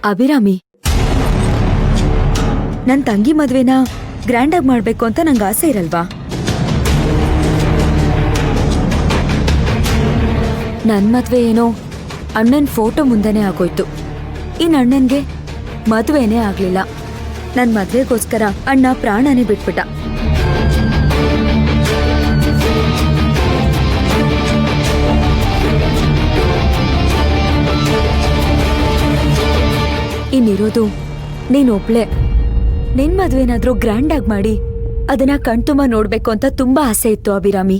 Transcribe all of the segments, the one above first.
ಅಭಿರಾಮಿ, ನನ್ ತಂಗಿ ಮದ್ವೆನ ಗ್ರ್ಯಾಂಡ್ ಆಗಿ ಮಾಡ್ಬೇಕು ಅಂತ ನಂಗೆ ಆಸೆ ಇರಲ್ವಾ? ನನ್ ಮದ್ವೆ ಏನೋ ಅಣ್ಣನ್ ಫೋಟೋ ಮುಂದೆನೆ ಆಗೋಯ್ತು. ಇನ್ ಅಣ್ಣನ್ಗೆ ಮದ್ವೆನೇ ಆಗ್ಲಿಲ್ಲ. ನನ್ ಮದ್ವೆಗೋಸ್ಕರ ಅಣ್ಣ ಪ್ರಾಣನೇ ಬಿಟ್ಬಿಟ್ಟ. ಇನ್ನಿರೋದು ನೀನೊಬ್ಳೆ. ನಿನ್ ಮದ್ವೆನಾದ್ರೂ ಗ್ರ್ಯಾಂಡ್ ಆಗಿ ಮಾಡಿ ಅದನ್ನ ಕಣ್ತುಂಬ ನೋಡ್ಬೇಕು ಅಂತ ತುಂಬಾ ಆಸೆ ಇತ್ತು ಅಭಿರಾಮಿ.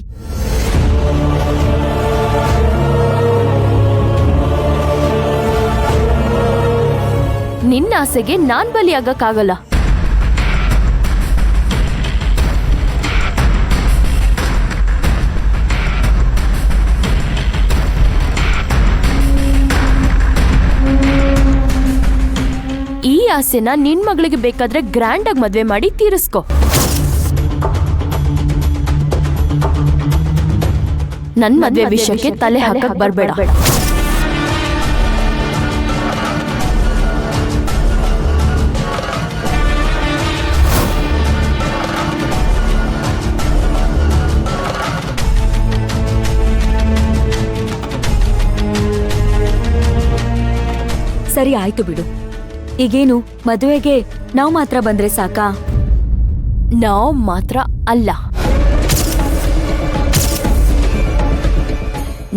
ನಿನ್ನ ಆಸೆಗೆ ನಾನ್ ಬಲಿಯಾಗಕ್ಕಾಗಲ್ಲ. ಈ ಆಸೆನ ನಿನ್ ಮಗಳಿಗೆ ಬೇಕಾದ್ರೆ ಗ್ರ್ಯಾಂಡ್ ಆಗಿ ಮದ್ವೆ ಮಾಡಿ ತೀರಿಸ್ಕೊ. ನನ್ ಮದ್ವೆ ವಿಷಯಕ್ಕೆ ತಲೆ ಹಾಕಕ್ ಬರ್ಬೇಡ. ಸರಿ ಆಯ್ತು ಬಿಡು. ಈಗೇನು ಮದುವೆಗೆ ನಾವ್ ಮಾತ್ರ ಬಂದ್ರೆ ಸಾಕಾ? ನಾವ್ ಮಾತ್ರ ಅಲ್ಲ,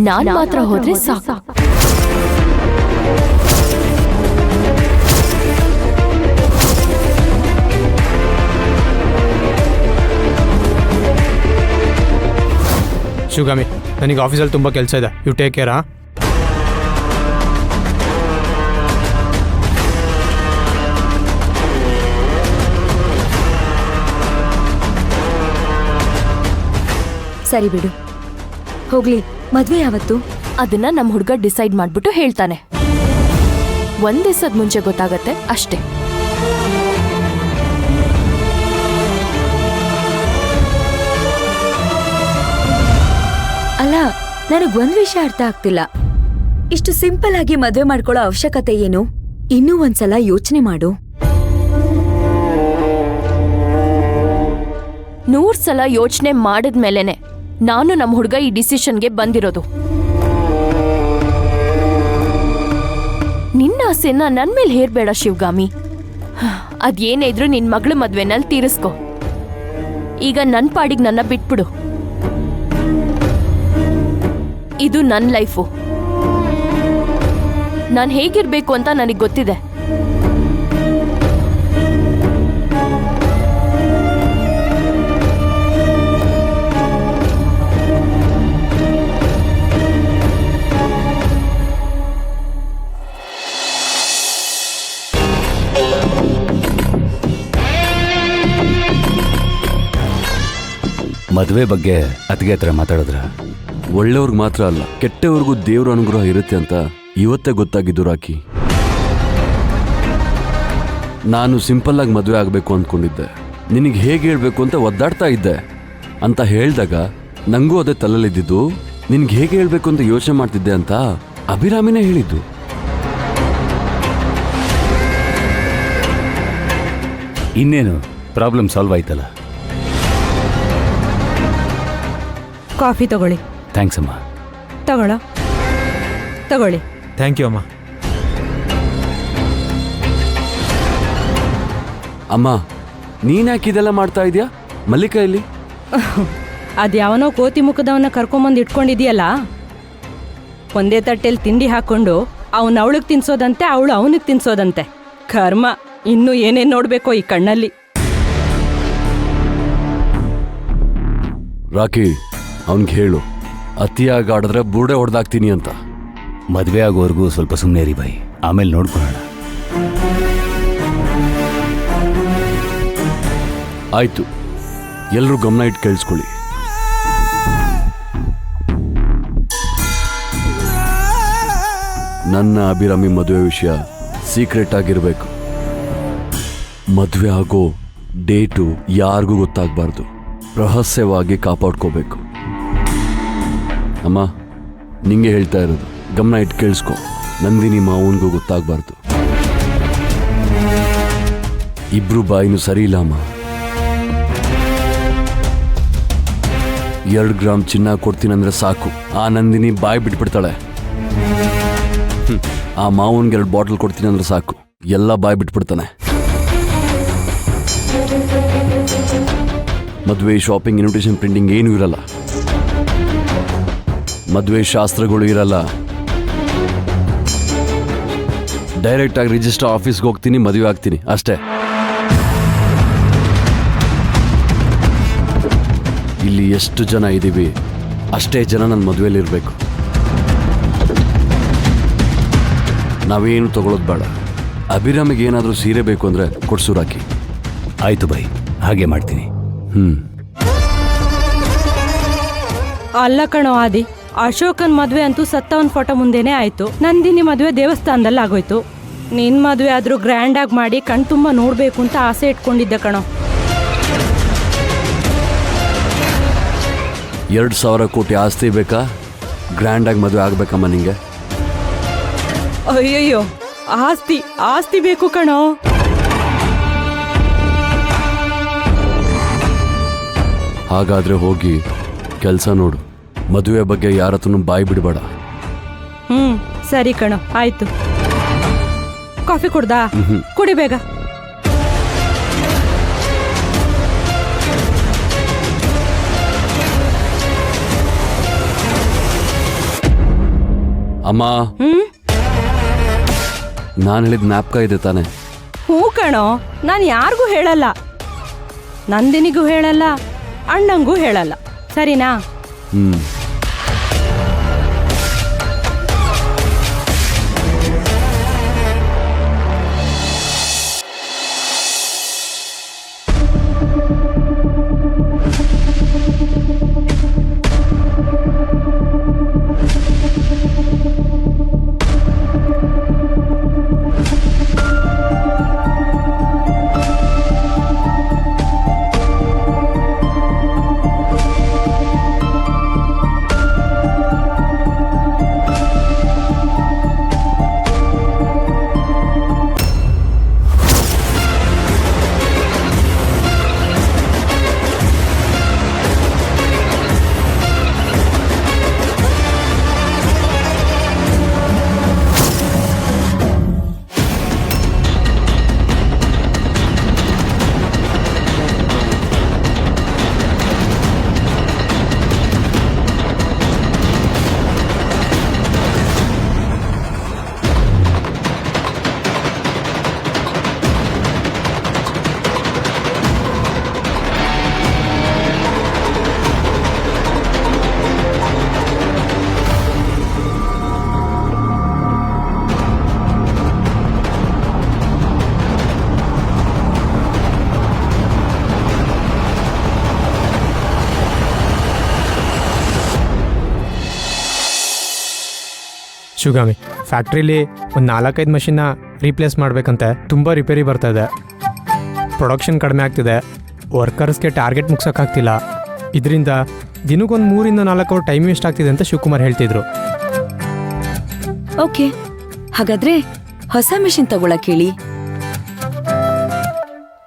ನಾನ್ ಮಾತ್ರ ಹೋದ್ರೆ ಸಾಕು. ಶಿವಗಾಮಿ, ನನಗೆ ಆಫೀಸಲ್ಲಿ ತುಂಬ ಕೆಲಸ ಇದೆ. You take ಕೇರಾ. ಸರಿ ಬಿಡು, ಹೋಗ್ಲಿ. ಮದ್ವೆ ಯಾವತ್ತು? ಅದನ್ನ ನಮ್ ಹುಡ್ಗ ಡಿಸೈಡ್ ಮಾಡ್ಬಿಟ್ಟು ಹೇಳ್ತಾನೆ. ಒಂದ್ ದಿವಸದ ಮುಂಚೆ ಗೊತ್ತಾಗತ್ತೆ ಅಷ್ಟೇ. ಅಲ್ಲ, ನನಗ್ ಒಂದ್ ವಿಷಯ ಅರ್ಥ ಆಗ್ತಿಲ್ಲ. ಇಷ್ಟು ಸಿಂಪಲ್ ಆಗಿ ಮದ್ವೆ ಮಾಡ್ಕೊಳ್ಳೋ ಅವಶ್ಯಕತೆ ಏನು? ಇನ್ನೂ ಒಂದ್ಸಲ ಯೋಚನೆ ಮಾಡು. 100 ಸಲ ಯೋಚನೆ ಮಾಡಿದ್ಮೇಲೆನೆ ನಾನು ನಮ್ಮ ಹುಡುಗ ಈ ಡಿಸಿಷನ್ಗೆ ಬಂದಿರೋದು. ನಿನ್ನ ಆಸೆನ ನನ್ ಮೇಲೆ ಹೇರ್ಬೇಡ ಶಿವಗಾಮಿ. ಅದೇನೇ ಇದ್ರೂ ನಿನ್ ಮಗಳ ಮದ್ವೆನಲ್ಲಿ ತೀರಿಸ್ಕೊ. ಈಗ ನನ್ ಪಾಡಿಗೆ ನನ್ನ ಬಿಟ್ಬಿಡು. ಇದು ನನ್ ಲೈಫು. ನಾನ್ ಹೇಗಿರ್ಬೇಕು ಅಂತ ನನಗ್ ಗೊತ್ತಿದೆ. ಮದುವೆ ಬಗ್ಗೆ ಅತಿಗೆ ಹತ್ರ ಮಾತಾಡಿದ್ರ? ಒಳ್ಳೆಯವ್ರಿಗೆ ಮಾತ್ರ ಅಲ್ಲ, ಕೆಟ್ಟವ್ರಿಗೂ ದೇವ್ರ ಅನುಗ್ರಹ ಇರುತ್ತೆ ಅಂತ ಇವತ್ತೇ ಗೊತ್ತಾಗಿದ್ದು ರಾಕಿ. ನಾನು ಸಿಂಪಲ್ ಆಗಿ ಮದುವೆ ಆಗಬೇಕು ಅಂದ್ಕೊಂಡಿದ್ದೆ. ನಿನಗೆ ಹೇಗೆ ಹೇಳಬೇಕು ಅಂತ ಒದ್ದಾಡ್ತಾ ಇದ್ದೆ ಅಂತ ಹೇಳಿದಾಗ ನಂಗೂ ಅದೇ ತಲೆಯಲ್ಲಿದ್ದು. ನಿನ್ಗೆ ಹೇಗೆ ಹೇಳಬೇಕು ಅಂತ ಯೋಚನೆ ಮಾಡ್ತಿದ್ದೆ ಅಂತ ಅಭಿರಾಮಿನೇ ಹೇಳಿದ್ದು. ಇನ್ನೇನು ಪ್ರಾಬ್ಲಮ್ ಸಾಲ್ವ್ ಆಯ್ತಲ್ಲ. ಕಾಫಿ ತಗೊಳ್ಳಿ. ಥ್ಯಾಂಕ್ಸ್ ಅಮ್ಮ. ತಗೊಳ್ಳಿ. ಥ್ಯಾಂಕ್ ಯು ಅಮ್ಮ. ಅಮ್ಮ, ನೀನ್ಯಾಕೆ ಇದೆಲ್ಲ ಮಾಡ್ತಾ ಇದೆಯಾ? ಮಲ್ಲಿಕಾ ಇಲ್ಲಿ? ಅದ್ಯಾವನೋ ಕೋತಿ ಮುಖದವನ್ನ ಕರ್ಕೊಂಬಂದು ಇಟ್ಕೊಂಡಿದ್ಯಲ್ಲ. ಒಂದೇ ತಟ್ಟೆಯಲ್ಲಿ ತಿಂಡಿ ಹಾಕೊಂಡು ಅವನು ಅವಳಿಗೆ ತಿನ್ಸೋದಂತೆ, ಅವಳು ಅವನಿಗೆ ತಿನ್ಸೋದಂತೆ. ಕರ್ಮ, ಇನ್ನೂ ಏನೇನು ನೋಡ್ಬೇಕೋ ಈ ಕಣ್ಣಲ್ಲಿ. ರಾಕಿ, ಅವನಿಗೆ ಹೇಳು ಅತಿಯಾಗಿ ಆಡಿದ್ರೆ ಬೂಡೆ ಹೊಡೆದಾಕ್ತೀನಿ ಅಂತ. ಮದುವೆ ಆಗೋವರೆಗೂ ಸ್ವಲ್ಪ ಸುಮ್ಮನೆ ರೀ ಬಾಯಿ, ಆಮೇಲೆ ನೋಡ್ಕೊಳ್ಳೋಣ. ಆಯ್ತು, ಎಲ್ಲರೂ ಗಮನ ಇಟ್ಟು ಕೇಳಿಸ್ಕೊಳ್ಳಿ. ನನ್ನ ಅಭಿರಾಮಿ ಮದುವೆ ವಿಷಯ ಸೀಕ್ರೆಟ್ ಆಗಿರಬೇಕು. ಮದುವೆ ಆಗೋ ಡೇಟು ಯಾರಿಗೂ ಗೊತ್ತಾಗಬಾರ್ದು. ರಹಸ್ಯವಾಗಿ ಕಾಪಾಡ್ಕೋಬೇಕು. ಅಮ್ಮ, ನಿಂಗೆ ಹೇಳ್ತಾ ಇರೋದು, ಗಮನ ಇಟ್ಟು ಕೇಳಿಸ್ಕೊ. ನಂದಿನಿ ಮಾವನಿಗೂ ಗೊತ್ತಾಗಬಾರ್ದು. ಇಬ್ರು ಬಾಯಿನೂ ಸರಿ ಇಲ್ಲ ಅಮ್ಮ. 2 ಗ್ರಾಮ್ ಚಿನ್ನ ಕೊಡ್ತೀನಂದ್ರೆ ಸಾಕು, ಆ ನಂದಿನಿ ಬಾಯಿ ಬಿಟ್ಬಿಡ್ತಾಳೆ. ಆ ಮಾವನ್ಗೆ 2 ಬಾಟಲ್ ಕೊಡ್ತೀನಿ ಅಂದ್ರೆ ಸಾಕು, ಎಲ್ಲ ಬಾಯಿ ಬಿಟ್ಬಿಡ್ತಾನೆ. ಮದುವೆ ಶಾಪಿಂಗ್ ಇನ್ವಿಟೇಷನ್ ಪ್ರಿಂಟಿಂಗ್ ಏನೂ ಇರಲ್ಲ, ಮದುವೆ ಶಾಸ್ತ್ರಗಳು ಇರಲ್ಲ. ಡೈರೆಕ್ಟ್ ಆಗಿ ರಿಜಿಸ್ಟರ್ ಆಫೀಸ್ಗೆ ಹೋಗ್ತೀನಿ, ಮದುವೆ ಆಗ್ತೀನಿ ಅಷ್ಟೇ. ಇಲ್ಲಿ ಎಷ್ಟು ಜನ ಇದ್ದೀವಿ ಅಷ್ಟೇ ಜನ ನನ್ನ ಮದುವೆಯಲ್ಲಿ ಇರಬೇಕು. ನಾವೇನು ತಗೊಳ್ಳೋದು ಬೇಡ. ಅಭಿರಾಮಿಗೆ ಏನಾದರೂ ಸೀರೆ ಬೇಕು ಅಂದರೆ ಕೊಡ್ಸೂರಾಕಿ. ಆಯ್ತು ಬೈ, ಹಾಗೆ ಮಾಡ್ತೀನಿ. ಅಲ್ಲ ಕಣೋ ಆದಿ, ಅಶೋಕನ್ ಮದ್ವೆ ಅಂತೂ ಸತ್ತವನ್ ಫೋಟೋ ಮುಂದೆನೇ ಆಯ್ತು. ನಂದಿನಿ ಮದ್ವೆ ದೇವಸ್ಥಾನದಲ್ಲಿ ಆಗೋಯ್ತು. ನಿನ್ ಮದ್ವೆ ಆದ್ರೂ ಗ್ರ್ಯಾಂಡ್ ಆಗಿ ಮಾಡಿ ಕಣ್ ತುಂಬಾ ನೋಡ್ಬೇಕು ಅಂತ ಆಸೆ ಇಟ್ಕೊಂಡಿದ್ದೆ ಕಣೋ. 2,000 ಕೋಟಿ ಆಸ್ತಿ ಬೇಕಾ? ಗ್ರ್ಯಾಂಡಾಗಿ ಮದುವೆ ಆಗ್ಬೇಕಮ್ಮ ನಿಂಗೆ? ಅಯ್ಯಯ್ಯೋ, ಆಸ್ತಿ ಆಸ್ತಿ ಬೇಕು ಕಣೋ. ಹಾಗಾದ್ರೆ ಹೋಗಿ ಕೆಲಸ ನೋಡು, ಮದುವೆ ಬಗ್ಗೆ ಯಾರ ಹತ್ರನೂ ಬಾಯಿ ಬಿಡಬೇಡ. ಸರಿ ಕಣೋ, ಆಯ್ತು. ಕಾಫಿ ಕುಡ್ದಾ? ಕುಡಿ ಬೇಗ. ಅಮ್ಮ, ನಾನು ಹೇಳಿದ ಜ್ಞಾಪಕ ಇದೆ ತಾನೆ? ಹ್ಞೂ ಕಣೋ, ನಾನು ಯಾರಿಗೂ ಹೇಳಲ್ಲ, ನಂದಿನಿಗೂ ಹೇಳಲ್ಲ, ಅಣ್ಣಂಗೂ ಹೇಳಲ್ಲ, ಸರಿನಾ? ಶಿವಗಾಮಿ, ಫ್ಯಾಕ್ಟ್ರಿಲಿ ಒಂದು 4-5 ಮಷಿನ್ನ ರೀಪ್ಲೇಸ್ ಮಾಡಬೇಕಂತೆ. ತುಂಬ ರಿಪೇರಿ ಬರ್ತಾಯಿದೆ, ಪ್ರೊಡಕ್ಷನ್ ಕಡಿಮೆ ಆಗ್ತಿದೆ, ವರ್ಕರ್ಸ್ಗೆ ಟಾರ್ಗೆಟ್ ಮುಗ್ಸೋಕ್ಕಾಗ್ತಿಲ್ಲ. ಇದರಿಂದ ದಿನಕ್ಕೊಂದು 3-4 ಅವರ್ ಟೈಮ್ ವೇಸ್ಟ್ ಆಗ್ತಿದೆ ಅಂತ ಶಿವಕುಮಾರ್ ಹೇಳ್ತಿದ್ರು. ಓಕೆ, ಹಾಗಾದ್ರೆ ಹೊಸ ಮಿಷಿನ್ ತಗೊಳಕ್ ಹೇಳಿ.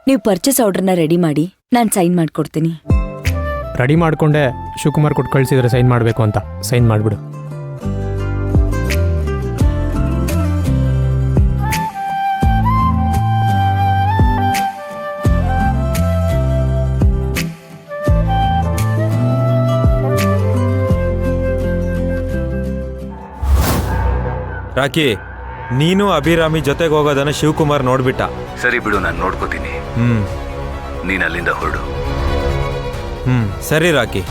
ನೀವು ಪರ್ಚೇಸ್ ಆರ್ಡರ್ನ ರೆಡಿ ಮಾಡಿ, ನಾನು ಸೈನ್ ಮಾಡ್ಕೊಡ್ತೀನಿ. ರೆಡಿ ಮಾಡಿಕೊಂಡೆ ಶಿವಕುಮಾರ್ ಕೊಟ್ಟು ಕಳಿಸಿದ್ರೆ ಸೈನ್ ಮಾಡಬೇಕು ಅಂತ. ಸೈನ್ ಮಾಡಿಬಿಡು. ರಾಕಿ, ನೀನು ಅಭಿರಾಮಿ ಜೊತೆಗೆ ಹೋಗೋದನ್ನ ಶಿವಕುಮಾರ್ ನೋಡ್ಬಿಟ್ಟ. ಸರಿ ಬಿಡು, ನಾನು ನೋಡ್ಕೋತೀನಿ. ನೀನು ಅಲ್ಲಿಂದ ಹೊರಡು. ಸರಿ ರಾಕಿ.